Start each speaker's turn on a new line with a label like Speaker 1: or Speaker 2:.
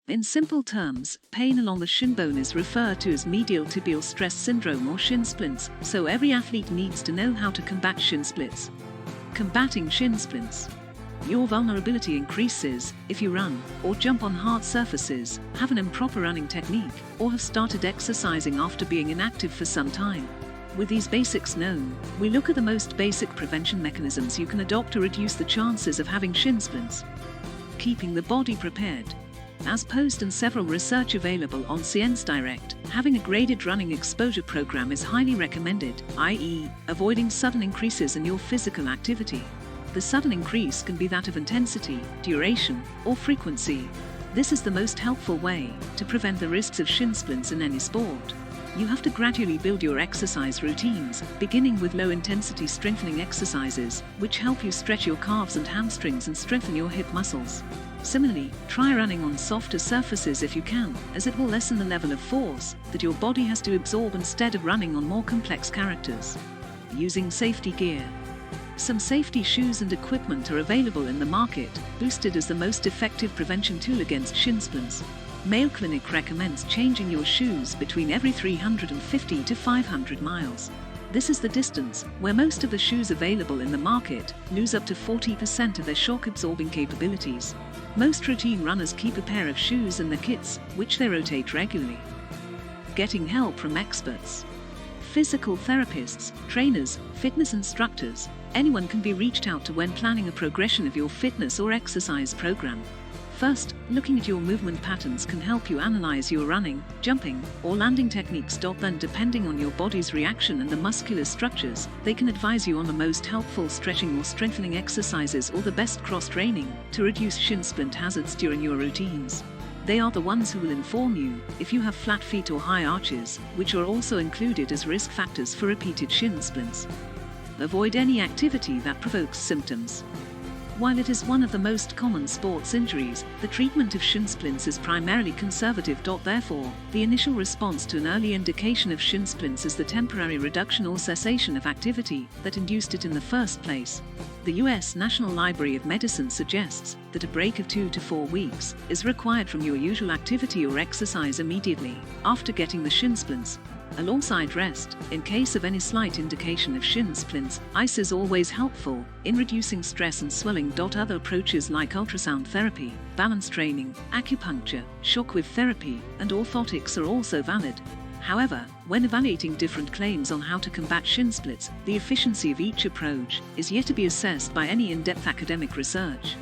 Speaker 1: In simple terms, pain along the shin bone is referred to as medial tibial stress syndrome or shin splints, so every athlete needs to know how to combat shin splints. Combating shin splints. Your vulnerability increases if you run or jump on hard surfaces, have an improper running technique, or have started exercising after being inactive for some time. With these basics known, we look at the most basic prevention mechanisms you can adopt to reduce the chances of having shin splints. Keeping the body prepared. As posed in several research available on Science Direct, having a graded running exposure program is highly recommended, i.e., avoiding sudden increases in your physical activity. The sudden increase can be that of intensity, duration, or frequency. This is the most helpful way to prevent the risks of shin splints in any sport. You have to gradually build your exercise routines, beginning with low-intensity strengthening exercises, which help you stretch your calves and hamstrings and strengthen your hip muscles. Similarly, try running on softer surfaces if you can, as it will lessen the level of force that your body has to absorb instead of running on more complex characters. Using safety gear. Some safety shoes and equipment are available in the market, boosted as the most effective prevention tool against shin splints. Mayo Clinic recommends changing your shoes between every 350 to 500 miles. This is the distance where most of the shoes available in the market lose up to 40% of their shock-absorbing capabilities. Most routine runners keep a pair of shoes in their kits, which they rotate regularly. Getting help from experts. Physical therapists, trainers, fitness instructors, anyone can be reached out to when planning a progression of your fitness or exercise program. First, looking at your movement patterns can help you analyze your running, jumping, or landing techniques. Then, depending on your body's reaction and the muscular structures, they can advise you on the most helpful stretching or strengthening exercises or the best cross-training to reduce shin splint hazards during your routines. They are the ones who will inform you if you have flat feet or high arches, which are also included as risk factors for repeated shin splints. Avoid any activity that provokes symptoms. While it is one of the most common sports injuries, the treatment of shin splints is primarily conservative. Therefore, the initial response to an early indication of shin splints is the temporary reduction or cessation of activity that induced it in the first place. The U.S. National Library of Medicine suggests that a break of 2 to 4 weeks is required from your usual activity or exercise immediately after getting the shin splints. Alongside rest, in case of any slight indication of shin splints, ice is always helpful in reducing stress and swelling. Other approaches like ultrasound therapy, balance training, acupuncture, shockwave therapy, and orthotics are also valid. However, when evaluating different claims on how to combat shin splints, the efficiency of each approach is yet to be assessed by any in-depth academic research.